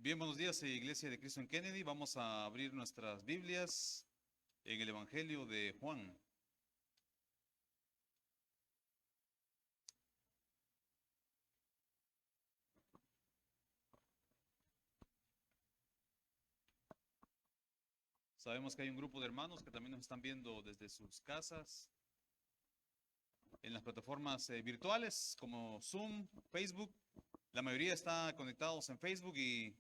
Bien, buenos días, Iglesia de Cristo en Kennedy. Vamos a abrir nuestras Biblias en el Evangelio de Juan. Sabemos que hay un grupo de hermanos que también nos están viendo desde sus casas, en las plataformas virtuales como Zoom, Facebook. La mayoría está conectados en Facebook y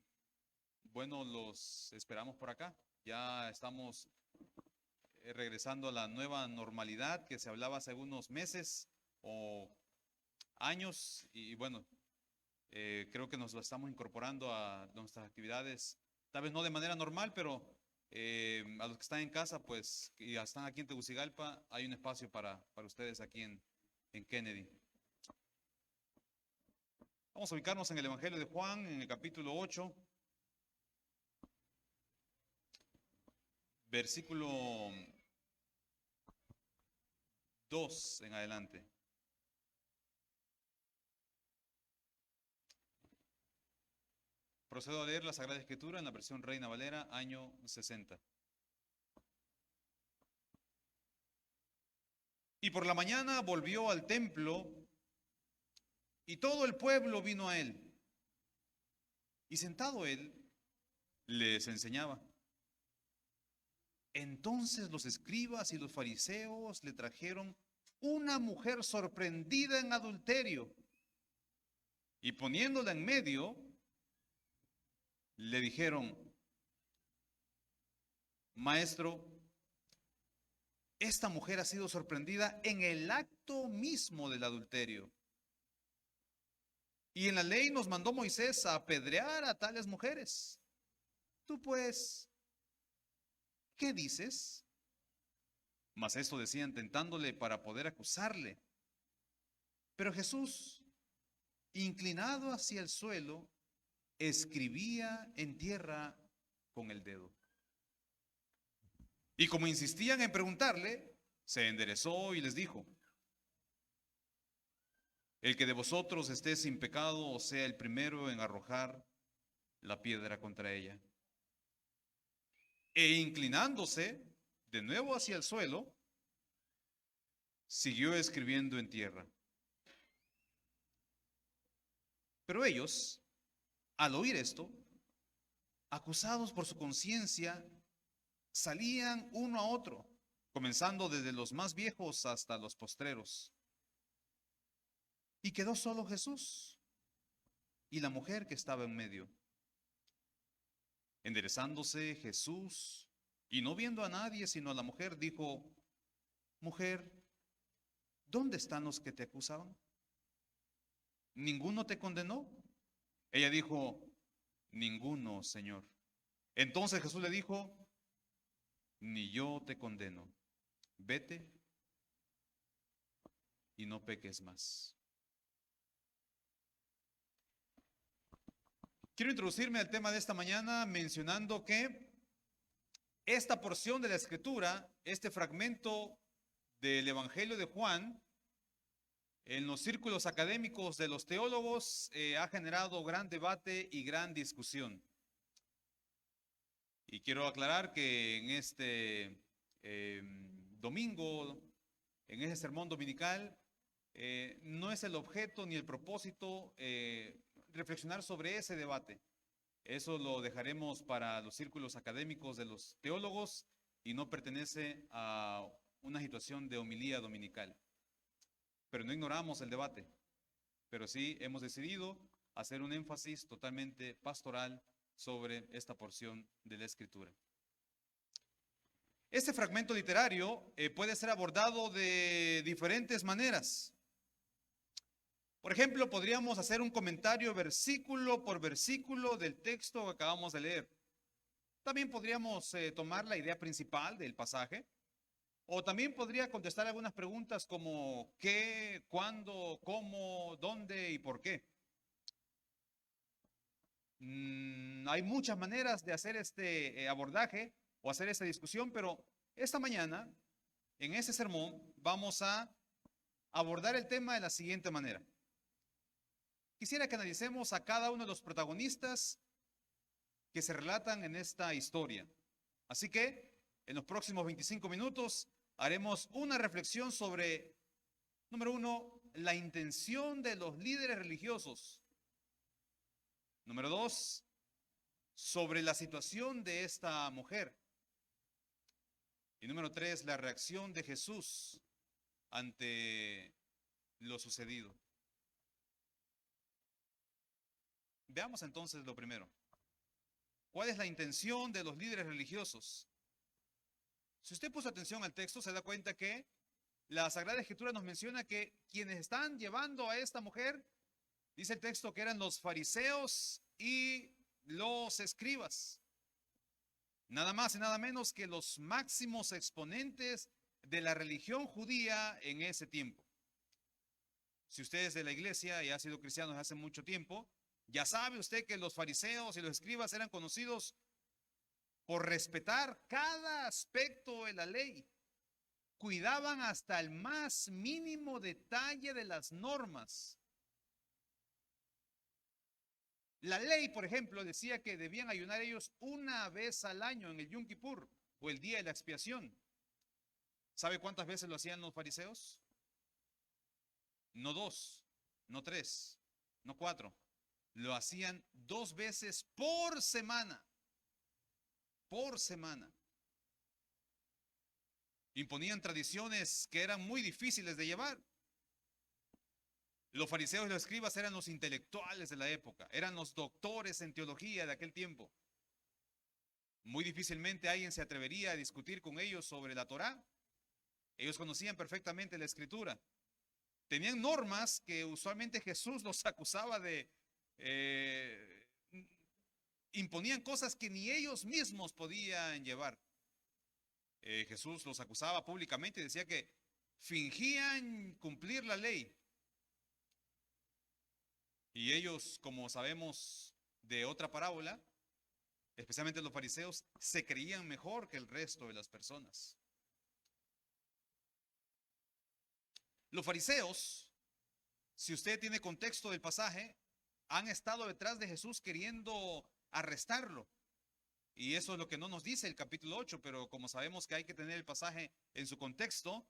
bueno, los esperamos por acá. Ya estamos regresando a la nueva normalidad que se hablaba hace algunos meses o años y bueno, creo que nos lo estamos incorporando a nuestras actividades, tal vez no de manera normal, pero a los que están en casa, pues, y están aquí en Tegucigalpa, hay un espacio para ustedes aquí en Kennedy. Vamos a ubicarnos en el Evangelio de Juan, en el capítulo 8, versículo 2 en adelante. Procedo a leer la Sagrada Escritura en la versión Reina Valera, año 60. Y por la mañana volvió al templo y todo el pueblo vino a él. Y sentado él, les enseñaba. Entonces los escribas y los fariseos le trajeron una mujer sorprendida en adulterio. Y poniéndola en medio, le dijeron: Maestro, esta mujer ha sido sorprendida en el acto mismo del adulterio. Y en la ley nos mandó Moisés a apedrear a tales mujeres. Tú pues, ¿qué dices? Mas esto decían tentándole para poder acusarle. Pero Jesús, inclinado hacia el suelo, escribía en tierra con el dedo. Y como insistían en preguntarle, se enderezó y les dijo: El que de vosotros esté sin pecado, sea el primero en arrojar la piedra contra ella. E inclinándose de nuevo hacia el suelo, siguió escribiendo en tierra. Pero ellos, al oír esto, acusados por su conciencia, salían uno a otro, comenzando desde los más viejos hasta los postreros. Y quedó solo Jesús y la mujer que estaba en medio. Enderezándose Jesús y no viendo a nadie sino a la mujer, dijo: Mujer, ¿dónde están los que te acusaban? ¿Ninguno te condenó? Ella dijo: Ninguno, Señor. Entonces Jesús le dijo: Ni yo te condeno. Vete y no peques más. Quiero introducirme al tema de esta mañana mencionando que esta porción de la Escritura, este fragmento del Evangelio de Juan, en los círculos académicos de los teólogos, ha generado gran debate y gran discusión. Y quiero aclarar que en este domingo, en ese sermón dominical, no es el objeto ni el propósito reflexionar sobre ese debate. Eso lo dejaremos para los círculos académicos de los teólogos y no pertenece a una situación de homilía dominical. Pero no ignoramos el debate, pero sí hemos decidido hacer un énfasis totalmente pastoral sobre esta porción de la Escritura. Este fragmento literario puede ser abordado de diferentes maneras. Por ejemplo, podríamos hacer un comentario versículo por versículo del texto que acabamos de leer. También podríamos tomar la idea principal del pasaje, o también podría contestar algunas preguntas como qué, cuándo, cómo, dónde y por qué. Hay muchas maneras de hacer este abordaje o hacer esta discusión, pero esta mañana, en este sermón, vamos a abordar el tema de la siguiente manera. Quisiera que analicemos a cada uno de los protagonistas que se relatan en esta historia. Así que en los próximos 25 minutos haremos una reflexión sobre, número uno, la intención de los líderes religiosos. Número dos, sobre la situación de esta mujer. Y número tres, la reacción de Jesús ante lo sucedido. Veamos entonces lo primero. ¿Cuál es la intención de los líderes religiosos? Si usted puso atención al texto, se da cuenta que la Sagrada Escritura nos menciona que quienes están llevando a esta mujer, dice el texto que eran los fariseos y los escribas. Nada más y nada menos que los máximos exponentes de la religión judía en ese tiempo. Si usted es de la iglesia y ha sido cristiano desde hace mucho tiempo, ya sabe usted que los fariseos y los escribas eran conocidos por respetar cada aspecto de la ley. Cuidaban hasta el más mínimo detalle de las normas. La ley, por ejemplo, decía que debían ayunar ellos una vez al año en el Yom Kippur o el día de la expiación. ¿Sabe cuántas veces lo hacían los fariseos? No 2, no 3, no 4. Lo hacían 2 veces por semana. Por semana. Imponían tradiciones que eran muy difíciles de llevar. Los fariseos y los escribas eran los intelectuales de la época, eran los doctores en teología de aquel tiempo. Muy difícilmente alguien se atrevería a discutir con ellos sobre la Torá. Ellos conocían perfectamente la Escritura. Tenían normas que usualmente Jesús los acusaba de... imponían cosas que ni ellos mismos podían llevar. Jesús los acusaba públicamente y decía que fingían cumplir la ley. Y ellos, como sabemos de otra parábola, especialmente los fariseos, se creían mejor que el resto de las personas. Los fariseos, si usted tiene contexto del pasaje, han estado detrás de Jesús queriendo arrestarlo. Y eso es lo que no nos dice el capítulo 8, pero como sabemos que hay que tener el pasaje en su contexto,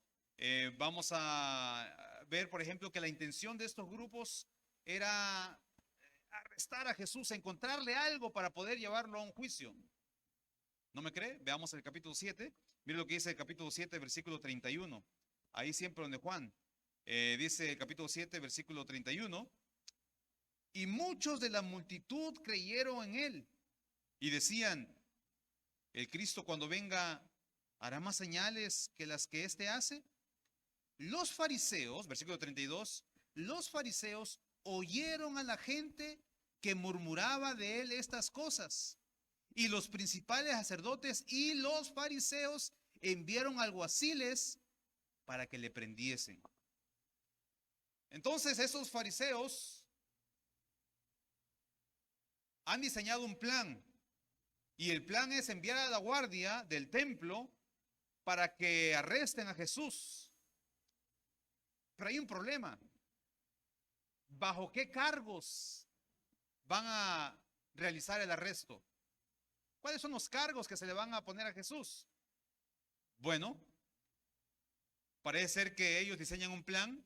vamos a ver, por ejemplo, que la intención de estos grupos era arrestar a Jesús, encontrarle algo para poder llevarlo a un juicio. ¿No me cree? Veamos el capítulo 7. Mire lo que dice el capítulo 7, versículo 31. Ahí siempre donde Juan. Dice el capítulo 7, versículo 31. Y muchos de la multitud creyeron en él y decían, el Cristo cuando venga hará más señales que las que éste hace. Los fariseos, versículo 32, los fariseos oyeron a la gente que murmuraba de él estas cosas. Y los principales sacerdotes y los fariseos enviaron alguaciles para que le prendiesen. Entonces esos fariseos han diseñado un plan. Y el plan es enviar a la guardia del templo para que arresten a Jesús. Pero hay un problema. ¿Bajo qué cargos van a realizar el arresto? ¿Cuáles son los cargos que se le van a poner a Jesús? Bueno, parece ser que ellos diseñan un plan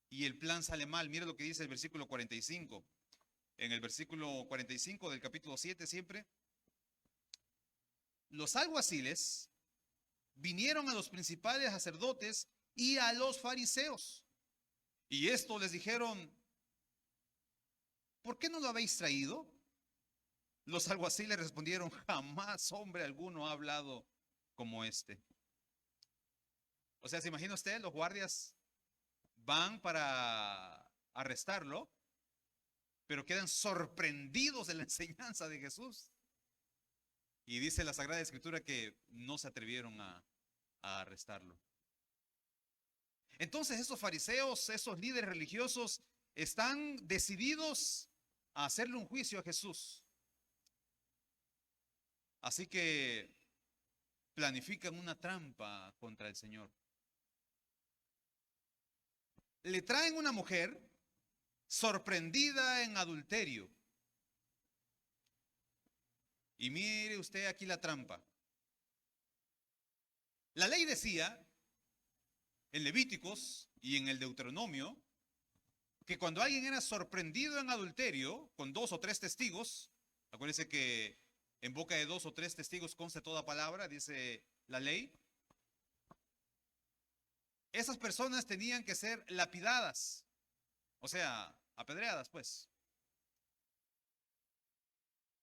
y el plan sale mal. Mira lo que dice el versículo 45. En el versículo 45 del capítulo 7 siempre. Los alguaciles vinieron a los principales sacerdotes y a los fariseos. Y esto les dijeron, ¿por qué no lo habéis traído? Los alguaciles respondieron, jamás hombre alguno ha hablado como este. O sea, ¿se imagina usted? Los guardias van para arrestarlo, pero quedan sorprendidos de la enseñanza de Jesús. Y dice la Sagrada Escritura que no se atrevieron a arrestarlo. Entonces esos fariseos, esos líderes religiosos, están decididos a hacerle un juicio a Jesús. Así que planifican una trampa contra el Señor. Le traen una mujer sorprendida en adulterio. Y mire usted aquí la trampa. La ley decía, en Levíticos y en el Deuteronomio, que cuando alguien era sorprendido en adulterio con 2 o 3 testigos, acuérdense que en boca de 2 o 3 testigos consta toda palabra, dice la ley, esas personas tenían que ser lapidadas, o sea, apedreadas, pues.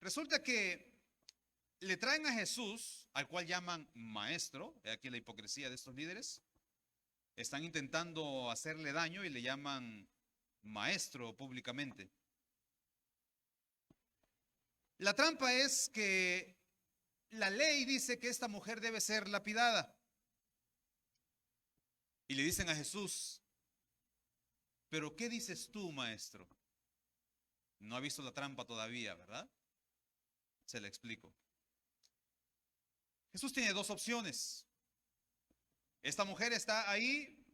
Resulta que le traen a Jesús, al cual llaman maestro, aquí la hipocresía de estos líderes, están intentando hacerle daño y le llaman maestro públicamente. La trampa es que la ley dice que esta mujer debe ser lapidada. Y le dicen a Jesús, pero ¿qué dices tú, maestro? No ha visto la trampa todavía, ¿verdad? Se la explico. Jesús tiene 2 opciones. Esta mujer está ahí,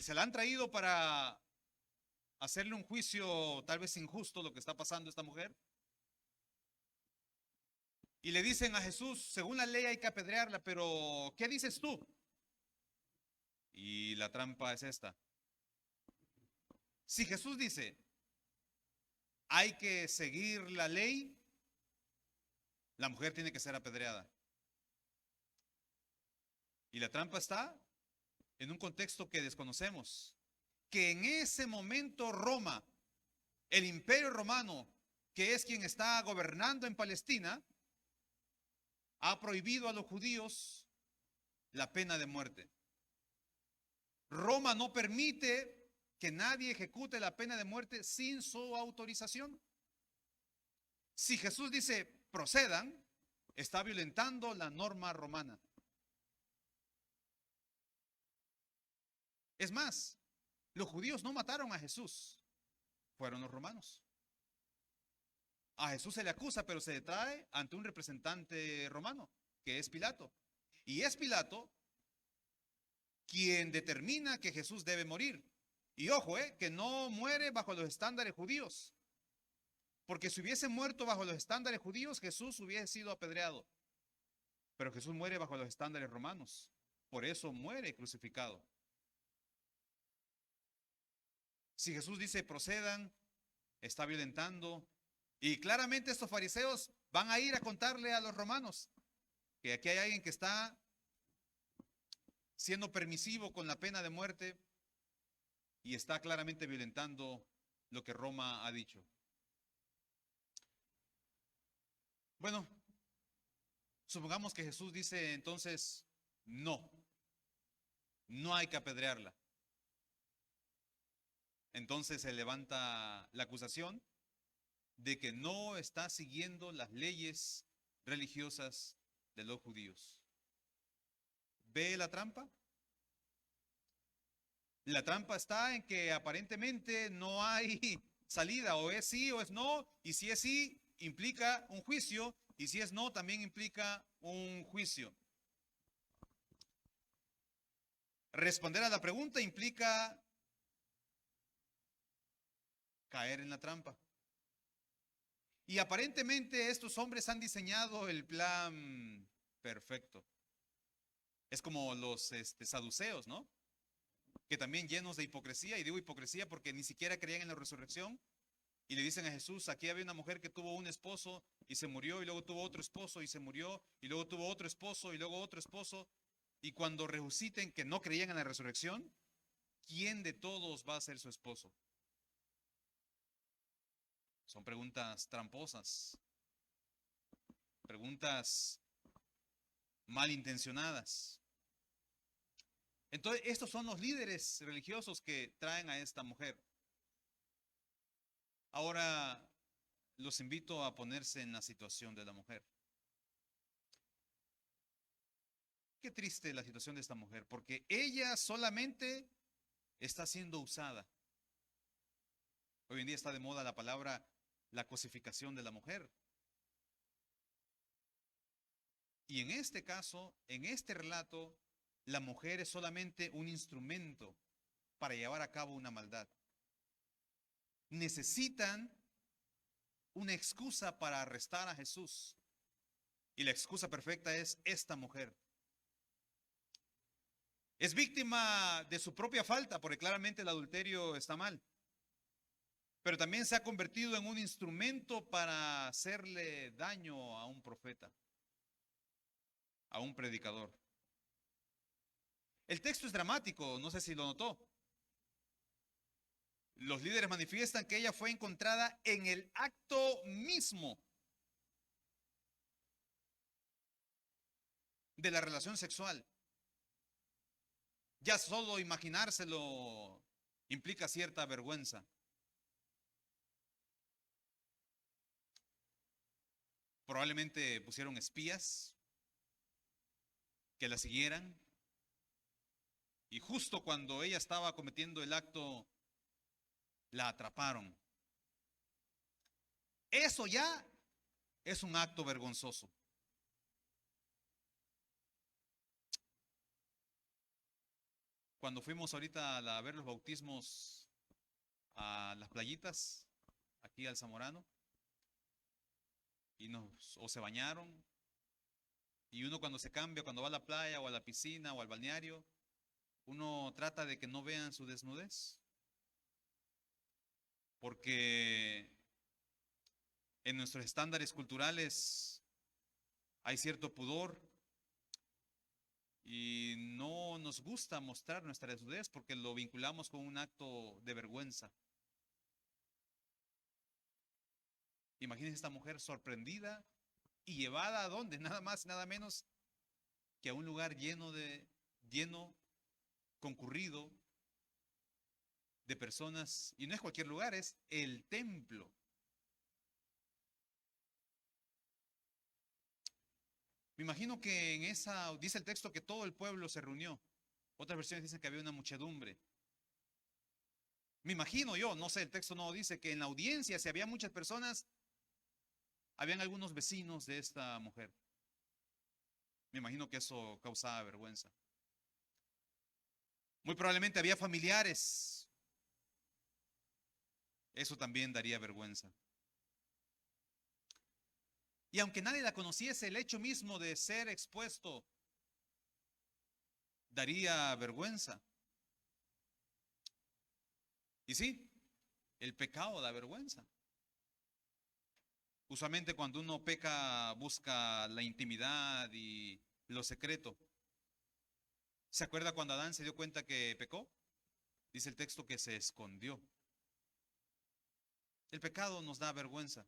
se la han traído para hacerle un juicio tal vez injusto lo que está pasando a esta mujer. Y le dicen a Jesús, según la ley hay que apedrearla, pero ¿qué dices tú? Y la trampa es esta. Si Jesús dice, hay que seguir la ley, la mujer tiene que ser apedreada. Y la trampa está en un contexto que desconocemos, que en ese momento Roma, el imperio romano, que es quien está gobernando en Palestina, ha prohibido a los judíos la pena de muerte. Roma no permite que nadie ejecute la pena de muerte sin su autorización. Si Jesús dice procedan, está violentando la norma romana. Es más, los judíos no mataron a Jesús, fueron los romanos. A Jesús se le acusa, pero se le trae ante un representante romano, que es Pilato. Y es Pilato quien determina que Jesús debe morir. Y ojo, que no muere bajo los estándares judíos. Porque si hubiese muerto bajo los estándares judíos, Jesús hubiese sido apedreado. Pero Jesús muere bajo los estándares romanos. Por eso muere crucificado. Si Jesús dice procedan, está violentando. Y claramente estos fariseos van a ir a contarle a los romanos que aquí hay alguien que está siendo permisivo con la pena de muerte y está claramente violentando lo que Roma ha dicho. Bueno, supongamos que Jesús dice entonces, no hay que apedrearla. Entonces se levanta la acusación de que no está siguiendo las leyes religiosas de los judíos. ¿Ve la trampa? La trampa está en que aparentemente no hay salida, o es sí o es no, y si es sí, implica un juicio, y si es no, también implica un juicio. Responder a la pregunta implica caer en la trampa. Y aparentemente estos hombres han diseñado el plan perfecto. Es como los saduceos, ¿no? Que también llenos de hipocresía, y digo hipocresía porque ni siquiera creían en la resurrección, y le dicen a Jesús, aquí había una mujer que tuvo un esposo y se murió, y luego tuvo otro esposo y se murió, y luego tuvo otro esposo y luego otro esposo, y cuando resuciten, que no creían en la resurrección, ¿quién de todos va a ser su esposo? Son preguntas tramposas, preguntas malintencionadas. Entonces, estos son los líderes religiosos que traen a esta mujer. Ahora, los invito a ponerse en la situación de la mujer. Qué triste la situación de esta mujer, porque ella solamente está siendo usada. Hoy en día está de moda la palabra la cosificación de la mujer. Y en este caso, en este relato, la mujer es solamente un instrumento para llevar a cabo una maldad. Necesitan una excusa para arrestar a Jesús. Y la excusa perfecta es esta mujer. Es víctima de su propia falta, porque claramente el adulterio está mal. Pero también se ha convertido en un instrumento para hacerle daño a un profeta, a un predicador. El texto es dramático, no sé si lo notó. Los líderes manifiestan que ella fue encontrada en el acto mismo de la relación sexual. Ya solo imaginárselo implica cierta vergüenza. Probablemente pusieron espías que la siguieran. Y justo cuando ella estaba cometiendo el acto, la atraparon. Eso ya es un acto vergonzoso. Cuando fuimos ahorita a ver los bautismos a las playitas, aquí al Zamorano, y o se bañaron, y uno cuando se cambia, cuando va a la playa o a la piscina o al balneario, uno trata de que no vean su desnudez, porque en nuestros estándares culturales hay cierto pudor y no nos gusta mostrar nuestra desnudez porque lo vinculamos con un acto de vergüenza. Imagínense esta mujer sorprendida y llevada a dónde, nada más, nada menos que a un lugar lleno, concurrido de personas, y no es cualquier lugar, es el templo. Me imagino que en esa, dice el texto que todo el pueblo se reunió. Otras versiones dicen que había una muchedumbre. Me imagino yo, no sé, el texto no dice que en la audiencia, si había muchas personas, habían algunos vecinos de esta mujer. Me imagino que eso causaba vergüenza. Muy probablemente había familiares. Eso también daría vergüenza. Y aunque nadie la conociese, el hecho mismo de ser expuesto daría vergüenza. Y sí, el pecado da vergüenza. Usualmente cuando uno peca busca la intimidad y lo secreto. ¿Se acuerda cuando Adán se dio cuenta que pecó? Dice el texto que se escondió. El pecado nos da vergüenza.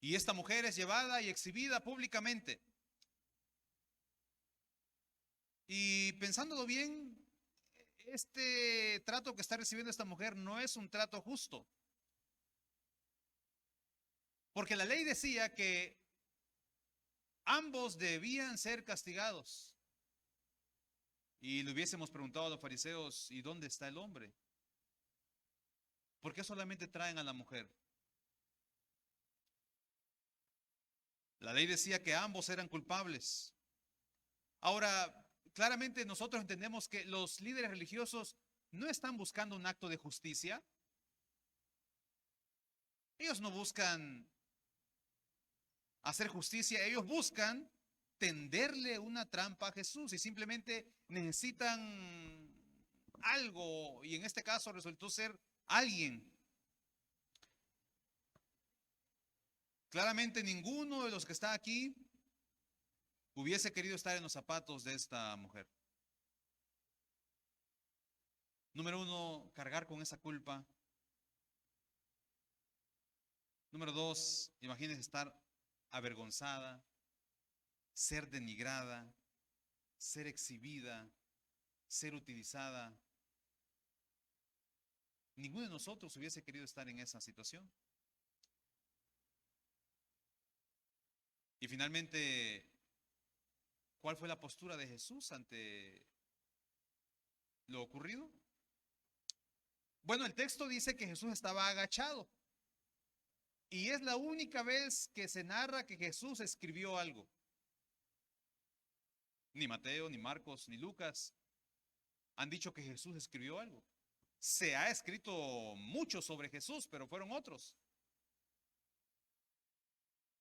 Y esta mujer es llevada y exhibida públicamente. Y pensándolo bien, este trato que está recibiendo esta mujer no es un trato justo. Porque la ley decía que ambos debían ser castigados. Y le hubiésemos preguntado a los fariseos, ¿y dónde está el hombre? ¿Por qué solamente traen a la mujer? La ley decía que ambos eran culpables. Ahora, claramente nosotros entendemos que los líderes religiosos no están buscando un acto de justicia. Ellos no buscan hacer justicia, ellos buscan tenderle una trampa a Jesús y simplemente necesitan algo, y en este caso resultó ser alguien. Claramente ninguno de los que está aquí hubiese querido estar en los zapatos de esta mujer. Número uno, cargar con esa culpa. Número dos, imagínense estar avergonzada, ser denigrada, ser exhibida, ser utilizada. Ninguno de nosotros hubiese querido estar en esa situación. Y finalmente, ¿cuál fue la postura de Jesús ante lo ocurrido? Bueno, el texto dice que Jesús estaba agachado. Y es la única vez que se narra que Jesús escribió algo. Ni Mateo, ni Marcos, ni Lucas han dicho que Jesús escribió algo. Se ha escrito mucho sobre Jesús, pero fueron otros.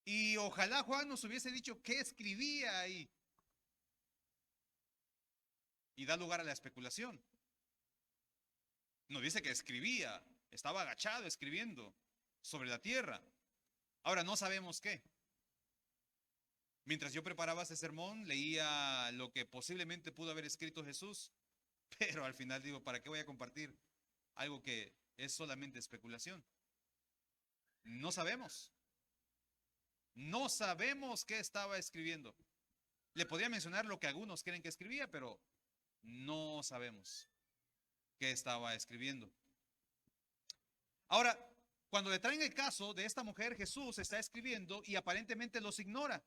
Y ojalá Juan nos hubiese dicho qué escribía ahí. Y da lugar a la especulación. Nos dice que escribía, estaba agachado escribiendo sobre la tierra. Ahora no sabemos qué. Mientras yo preparaba ese sermón, leía lo que posiblemente pudo haber escrito Jesús, pero al final digo, ¿para qué voy a compartir algo que es solamente especulación? No sabemos. No sabemos qué estaba escribiendo. Le podría mencionar lo que algunos creen que escribía, pero no sabemos qué estaba escribiendo. Ahora, cuando le traen el caso de esta mujer, Jesús está escribiendo y aparentemente los ignora.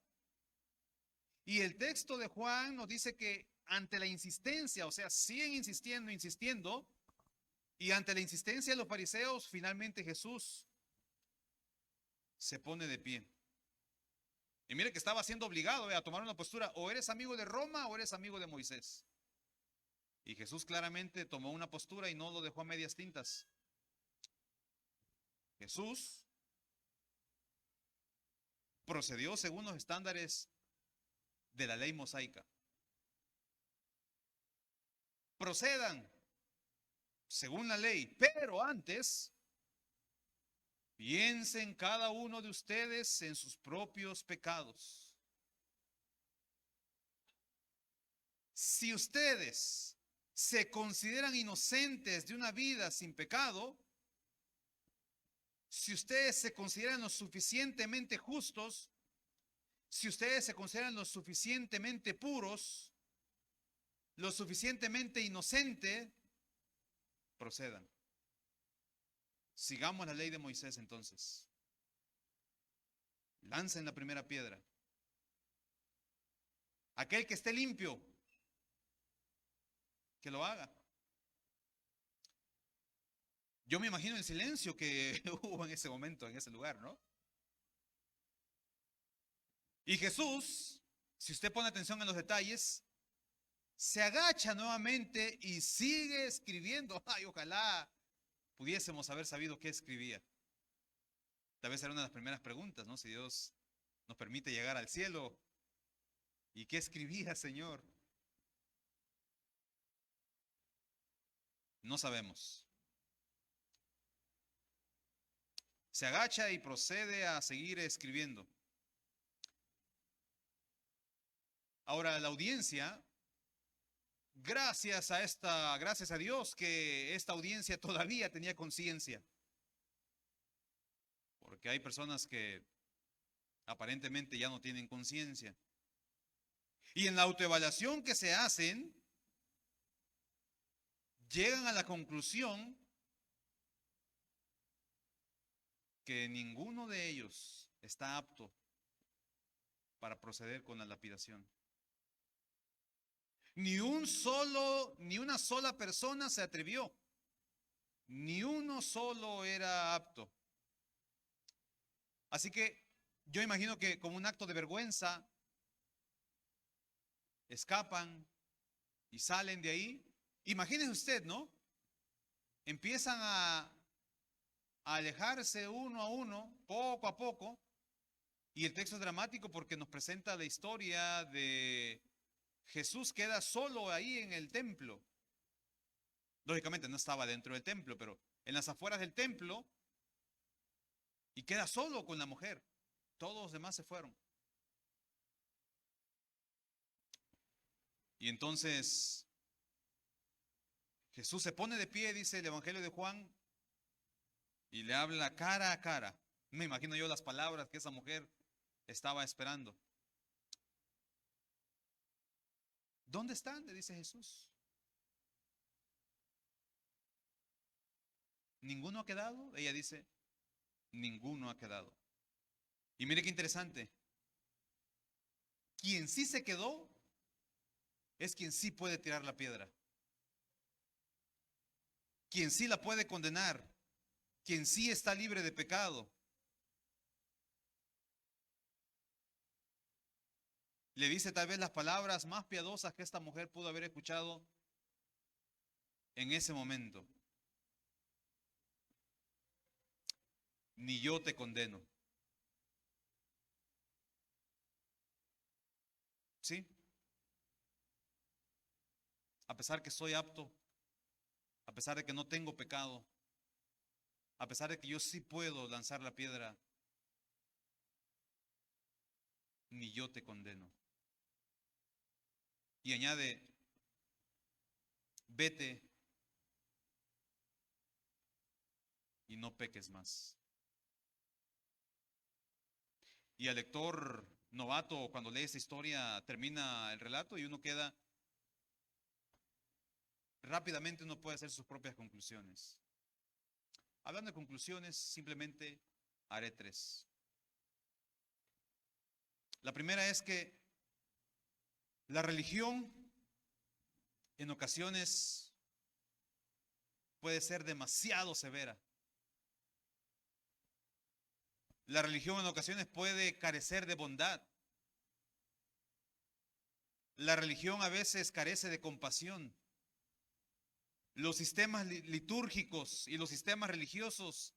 Y el texto de Juan nos dice que ante la insistencia, o sea, siguen insistiendo, insistiendo, y ante la insistencia de los fariseos, finalmente Jesús se pone de pie. Y mire que estaba siendo obligado a tomar una postura, o eres amigo de Roma o eres amigo de Moisés. Y Jesús claramente tomó una postura y no lo dejó a medias tintas. Jesús procedió según los estándares de la ley mosaica. Procedan según la ley, pero antes piensen cada uno de ustedes en sus propios pecados. Si ustedes se consideran inocentes de una vida sin pecado, si ustedes se consideran lo suficientemente justos, si ustedes se consideran lo suficientemente puros, lo suficientemente inocente, procedan. Sigamos la ley de Moisés entonces. Lancen la primera piedra. Aquel que esté limpio, que lo haga. Yo me imagino el silencio que hubo en ese momento, en ese lugar, ¿no? Y Jesús, si usted pone atención en los detalles, se agacha nuevamente y sigue escribiendo. Ay, ojalá pudiésemos haber sabido qué escribía. Tal vez era una de las primeras preguntas, ¿no? Si Dios nos permite llegar al cielo. ¿Y qué escribía, Señor? No sabemos. Se agacha y procede a seguir escribiendo. Ahora, la audiencia, gracias a Dios que esta audiencia todavía tenía conciencia. Porque hay personas que aparentemente ya no tienen conciencia. Y en la autoevaluación que se hacen, llegan a la conclusión que ninguno de ellos está apto para proceder con la lapidación. Ni una sola persona se atrevió. Ni uno solo era apto. Así que yo imagino que como un acto de vergüenza, escapan y salen de ahí. Imagínese usted, ¿no? Empiezan a alejarse uno a uno, poco a poco. Y el texto es dramático porque nos presenta la historia de Jesús queda solo ahí en el templo. Lógicamente no estaba dentro del templo, pero en las afueras del templo, y queda solo con la mujer. Todos los demás se fueron. Y entonces Jesús se pone de pie, dice el Evangelio de Juan, y le habla cara a cara. Me imagino yo las palabras que esa mujer estaba esperando. ¿Dónde están?, le dice Jesús. ¿Ninguno ha quedado? Ella dice, ninguno ha quedado. Y mire qué interesante. Quien sí se quedó es quien sí puede tirar la piedra. Quien sí la puede condenar. Quien sí está libre de pecado. Le dice tal vez las palabras más piadosas que esta mujer pudo haber escuchado en ese momento. Ni yo te condeno. a pesar que soy apto, a pesar de que no tengo pecado, a pesar de que yo sí puedo lanzar la piedra, ni yo te condeno. Y añade, vete y no peques más. Y al lector novato, cuando lee esta historia, termina el relato y uno queda, rápidamente uno puede hacer sus propias conclusiones. Hablando de conclusiones, simplemente haré 3. La primera es que la religión en ocasiones puede ser demasiado severa. La religión en ocasiones puede carecer de bondad. La religión a veces carece de compasión. Los sistemas litúrgicos y los sistemas religiosos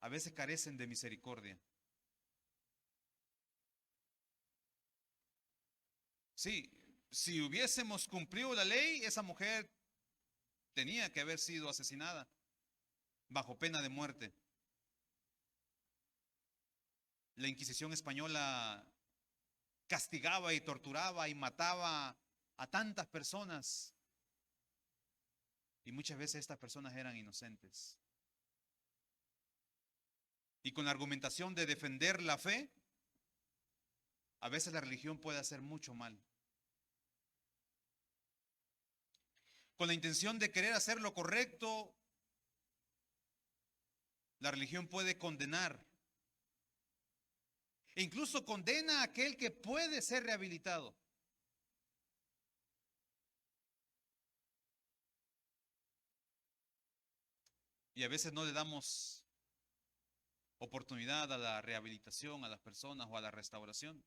a veces carecen de misericordia. Sí, si hubiésemos cumplido la ley, esa mujer tenía que haber sido asesinada bajo pena de muerte. La Inquisición española castigaba y torturaba y mataba a tantas personas. Y muchas veces estas personas eran inocentes. Y con la argumentación de defender la fe, a veces la religión puede hacer mucho mal. Con la intención de querer hacer lo correcto, la religión puede condenar. E incluso condena a aquel que puede ser rehabilitado. Y a veces no le damos oportunidad a la rehabilitación, a las personas o a la restauración.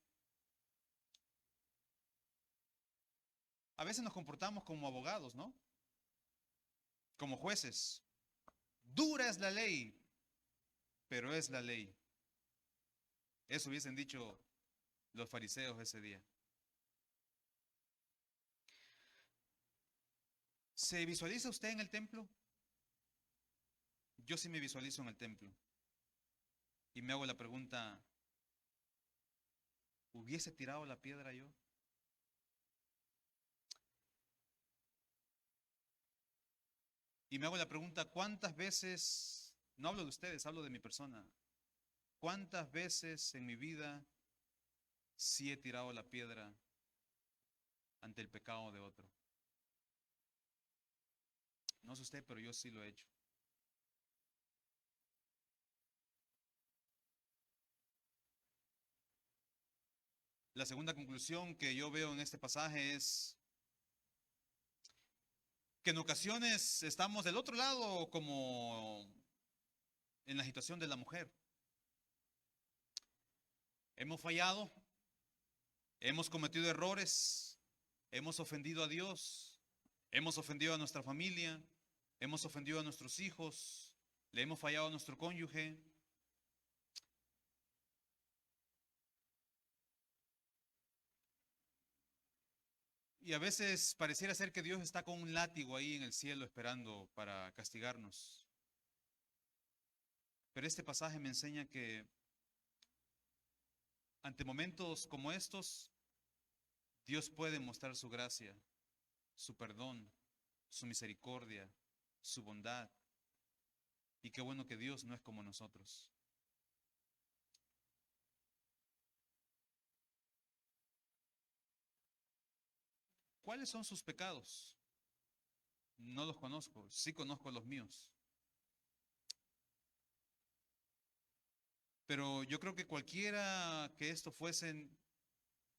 A veces nos comportamos como abogados, ¿no? Como jueces. Dura es la ley, pero es la ley. Eso hubiesen dicho los fariseos ese día. ¿Se visualiza usted en el templo? Yo sí me visualizo en el templo. Y me hago la pregunta, ¿hubiese tirado la piedra yo? Y me hago la pregunta, ¿cuántas veces, no hablo de ustedes, hablo de mi persona, cuántas veces en mi vida sí he tirado la piedra ante el pecado de otro? No sé usted, pero yo sí lo he hecho. La segunda conclusión que yo veo en este pasaje es que en ocasiones estamos del otro lado, como en la situación de la mujer. Hemos fallado, hemos cometido errores, hemos ofendido a Dios, hemos ofendido a nuestra familia, hemos ofendido a nuestros hijos, le hemos fallado a nuestro cónyuge. Y a veces pareciera ser que Dios está con un látigo ahí en el cielo esperando para castigarnos. Pero este pasaje me enseña que ante momentos como estos, Dios puede mostrar su gracia, su perdón, su misericordia, su bondad. Y qué bueno que Dios no es como nosotros. ¿Cuáles son sus pecados? No los conozco, sí conozco los míos. Pero yo creo que cualquiera que esto fuesen,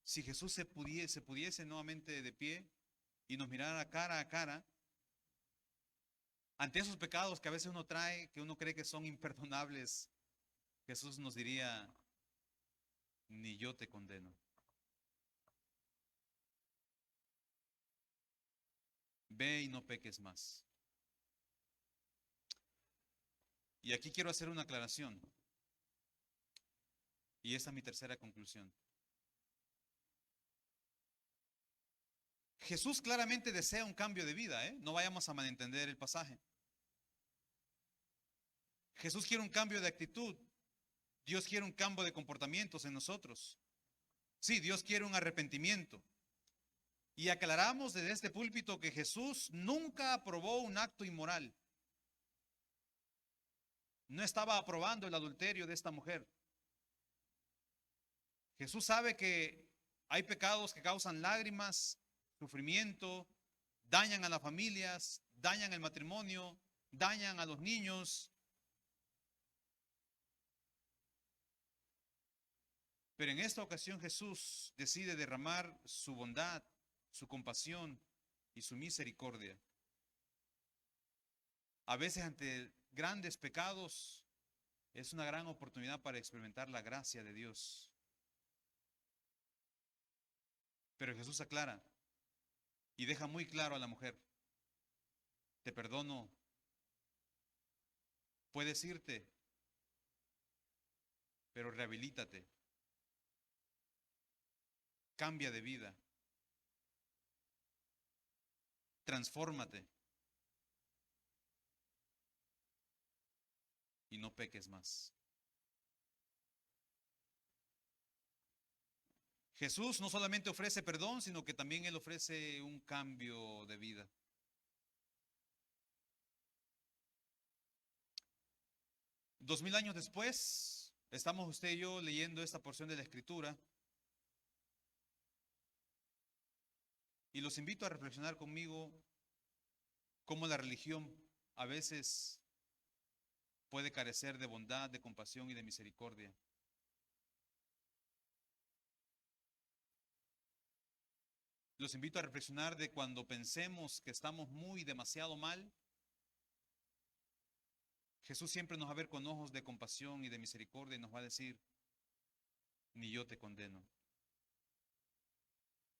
si Jesús se pudiese nuevamente de pie y nos mirara cara a cara, ante esos pecados que a veces uno trae, que uno cree que son imperdonables, Jesús nos diría, ni yo te condeno. Ve y no peques más. Y aquí quiero hacer una aclaración. Y esa es mi tercera conclusión. Jesús claramente desea un cambio de vida, ¿eh? No vayamos a malentender el pasaje. Jesús quiere un cambio de actitud. Dios quiere un cambio de comportamientos en nosotros. Sí, Dios quiere un arrepentimiento. Y aclaramos desde este púlpito que Jesús nunca aprobó un acto inmoral. No estaba aprobando el adulterio de esta mujer. Jesús sabe que hay pecados que causan lágrimas, sufrimiento, dañan a las familias, dañan el matrimonio, dañan a los niños. Pero en esta ocasión Jesús decide derramar su bondad, su compasión y su misericordia. A veces ante grandes pecados es una gran oportunidad para experimentar la gracia de Dios. Pero Jesús aclara y deja muy claro a la mujer: te perdono, puedes irte, pero rehabilítate, cambia de vida, transfórmate y no peques más. Jesús no solamente ofrece perdón, sino que también Él ofrece un cambio de vida. Dos mil años después, estamos usted y yo leyendo esta porción de la Escritura. Y los invito a reflexionar conmigo cómo la religión a veces puede carecer de bondad, de compasión y de misericordia. Los invito a reflexionar de cuando pensemos que estamos muy demasiado mal. Jesús siempre nos va a ver con ojos de compasión y de misericordia y nos va a decir: ni yo te condeno.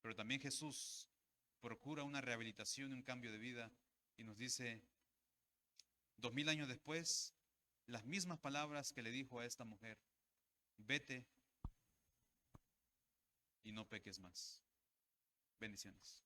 Pero también Jesús procura una rehabilitación y un cambio de vida y nos dice, 2000 años después, las mismas palabras que le dijo a esta mujer: vete y no peques más. Bendiciones.